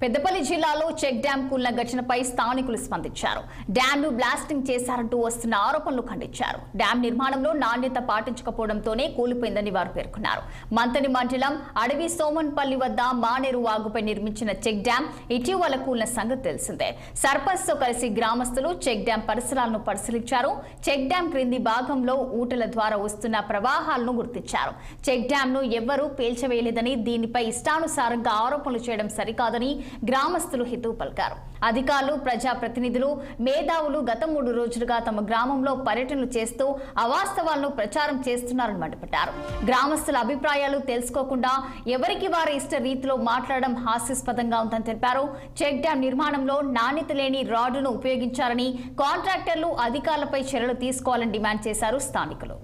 పెద్దపల్లి జిల్లాలో check dam కూలిన ఘటనపై స్థానికులు స్పందించారు. డ్యాం ను బ్లాస్టింగ్ చేశారంటూ వస్తున్న ఆరోపణలు ఖండించారు. డ్యాం నిర్మాణంలో నాణ్యత పాటించకపోవడంతోనే కూలిపోయిందని వారు పేర్కొన్నారు. మంతని మండలం అడవి సోమన్పల్లి వద్ద మానేరు వాగుపై నిర్మించిన చెక్ డ్యాం ఇటీవల కూలిన సంగతి తెలిసిందే. సర్పంచ్ తో కలిసి గ్రామస్తులు చెక్ డ్యాం పరిసరాలను పరిశీలించారు. చెక్ డ్యాం క్రింది భాగంలో ఊటల ద్వారా వస్తున్న ప్రవాహాలను గుర్తించారు. చెక్ డ్యాం ను ఎవ్వరూ పేల్చవేయలేదని, దీనిపై ఇష్టానుసారంగా ఆరోపణలు చేయడం సరికాదని గ్రామస్తులు హితవు పలికారు. అధికారులు, ప్రజాప్రతినిధులు, మేధావులు గత 3 రోజులుగా తమ గ్రామంలో పర్యటనలు చేస్తూ అవాస్తవాలను ప్రచారం చేస్తున్నారని మండిపడ్డారు. గ్రామస్తుల అభిప్రాయాలు తెలుసుకోకుండా ఎవరికి వారి ఇష్ట రీతిలో మాట్లాడడం హాస్యాస్పదంగా ఉందని తెలిపారు. చెక్ డ్యాం నిర్మాణంలో నాణ్యత లేని రాడ్డును ఉపయోగించారని, కాంట్రాక్టర్లు అధికారులపై చర్యలు తీసుకోవాలని డిమాండ్ చేశారు స్థానికులు.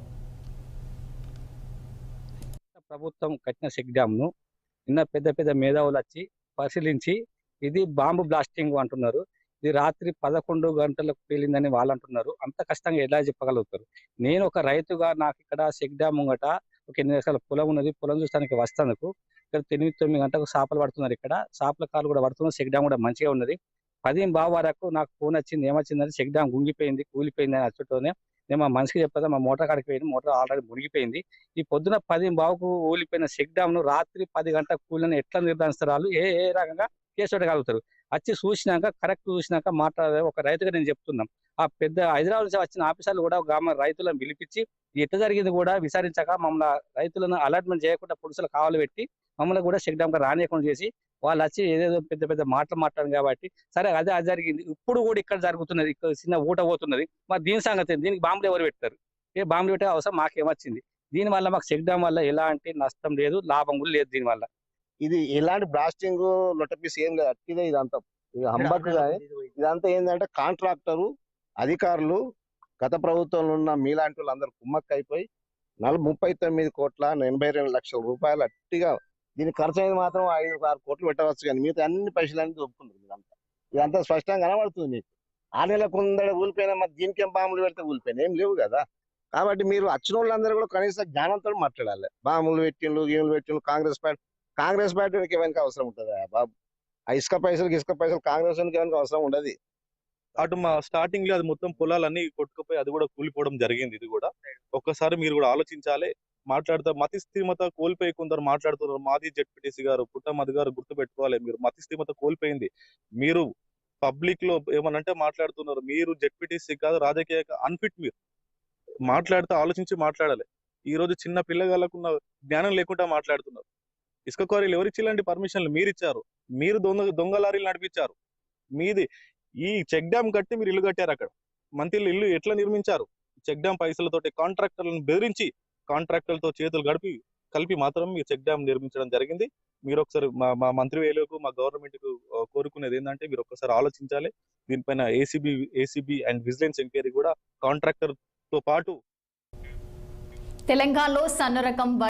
ప్రభుత్వం కట్టిన చెక్ డ్యామ్ ను నిన్న పెద్ద పెద్ద మేధావులు వచ్చి పరిశీలించి ఇది బాంబు బ్లాస్టింగ్ అంటున్నారు. ఇది రాత్రి 11 గంటలకు పేలిందని వాళ్ళు అంటున్నారు. అంత కష్టంగా ఎలా చెప్పగలుగుతారు? నేను ఒక రైతుగా నాకు ఇక్కడ చెక్ డ్యామ్ ముంగట ఒక 8 ఎకరాల పొలం ఉన్నది. పొలం చూస్తానికి వస్తానుకు ఇక్కడ 8-9 గంటలకు చేపలు పడుతున్నారు. ఇక్కడ చేపల కాలు కూడా పడుతున్నారు. చెక్ డ్యామ్ కూడా మంచిగా ఉన్నది. 10 వరకు నాకు ఫోన్ వచ్చింది. ఏమొచ్చిందని చెక్ డ్యామ్ గుంగిపోయింది, కూలిపోయింది అని వచ్చుతోనే నేను మా మనిషికి చెప్పదా, మా మోటార్ కాడికి పోయింది. మోటార్ ఆల్రెడీ మునిగిపోయింది. ఈ పొద్దున 10 ఊలిపోయిన చెక్ డ్యామ్ ను రాత్రి 10 గంటలకు కూలిని ఎట్లా నిర్ధారిస్తారు? వాళ్ళు ఏ ఏ రకంగా కేసు పెట్టగలుగుతారు? వచ్చి చూసినాక, కరెక్ట్ చూసినాక మాట్లాడే ఒక రైతుగా నేను చెప్తున్నాం. ఆ పెద్ద హైదరాబాద్ నుంచి వచ్చిన ఆఫీసర్లు కూడా గ్రామ రైతులను పిలిపించి ఎట్లా జరిగింది కూడా విచారించక మమ్మల్ని రైతులను అలాట్మెంట్ చేయకుండా పులుసులు కావాలి పెట్టి మమ్మల్ని కూడా చెక్ డ్యామ్ రానియకుండా చేసి వాళ్ళు వచ్చి ఏదేదో పెద్ద పెద్ద మాటలు మాట్లాడారు. కాబట్టి సరే అదే అది జరిగింది. ఇప్పుడు కూడా ఇక్కడ జరుగుతున్నది, ఇక్కడ చిన్న ఊట పోతున్నది. మరి దీని సంగతి దీనికి బాంబులు ఎవరు పెట్టారు? ఏ బాంబులు పెట్టే అవసరం మాకేమొచ్చింది? దీనివల్ల మాకు చెక్ డ్యామ్ వల్ల ఎలాంటి నష్టం లేదు, లాభం కూడా లేదు. దీనివల్ల ఇది ఎలాంటి బ్లాస్టింగ్ లొట్టపీస్ ఏం లేదు. అట్టిదే ఇదంతా హంబక్ గానీ ఇదంతా ఏంటంటే కాంట్రాక్టరు, అధికారులు, గత ప్రభుత్వంలో ఉన్న మీలాంటి వాళ్ళు అందరు కుమ్మక్క అయిపోయి 39,82,00,000 రూపాయలు అట్టిగా దీనికి ఖర్చు అనేది మాత్రం 5-6 కోట్లు పెట్టవచ్చు. కానీ మిగతా అన్ని పైసలన్నీ దొరుకుతుంది. ఇదంతా స్పష్టంగా కనబడుతుంది మీకు. 6 నెలల కుందడ ఊలిపోయినా మరి దీనికేం బాంబులు పెడితే ఊలిపోయినా ఏం లేవు కదా. కాబట్టి మీరు వచ్చిన వాళ్ళందరూ కూడా కనీస జ్ఞానంతో మాట్లాడాలి. బాంబులు పెట్టిండ్రు, గేములు పెట్టిండ్రు, కాంగ్రెస్ పార్టీకి ఏమైనా అవసరం ఉంటుందా బాబు? ఆ ఇసుక పైసలు కాంగ్రెస్ ఏమైనా అవసరం ఉండదు. అటు మా స్టార్టింగ్ లో అది మొత్తం పొలాలన్నీ కొట్టుకుపోయి అది కూడా కూలిపోవడం జరిగింది. ఇది కూడా ఒక్కసారి మీరు కూడా ఆలోచించాలి. మాట్లాడతారు మతి స్థిమత కోల్పోయి కొందరు మాట్లాడుతున్నారు. మాజీ జెడ్పీటీసీ గారు పుట్టమది గారు గుర్తు పెట్టుకోవాలి. మీరు మతి స్థిమత కోల్పోయింది. మీరు పబ్లిక్ లో ఏమనంటే మాట్లాడుతున్నారు. మీరు జెడ్పీటీసీ కాదు, రాజకీయ అన్ఫిట్. మీరు మాట్లాడితే ఆలోచించి మాట్లాడాలి. ఈ రోజు చిన్న పిల్లగాళ్ళకున్న జ్ఞానం లేకుండా మాట్లాడుతున్నారు. ఇసుక క్వారీలు ఎవరిచ్చిలాంటి పర్మిషన్లు మీరు ఇచ్చారు? మీరు దొంగ లారీలు నడిపించారు. మీది ఈ చెక్ డ్యామ్ కట్టి మీరు ఇల్లు కట్టారు. అక్కడ మంత్రులు ఇల్లు ఎట్లా నిర్మించారు? చెక్ డ్యామ్ పైసలతోటి కాంట్రాక్టర్లను బెదిరించి కాంట్రాక్టర్లతో చేతులు కలిపి మాత్రం మీరు చెక్ డ్యామ్ నిర్మించడం జరిగింది. మీరు ఒకసారి మా మంత్రి వేలకు, మా గవర్నమెంట్ కు కోరుకునేది ఏంటంటే మీరు ఒక్కసారి ఆలోచించాలి. దీనిపైన ఏసీబీ అండ్ విజిలెన్స్ ఎంక్వైరీ కూడా కాంట్రాక్టర్ తో పాటు తెలంగాణలో సన్న రకం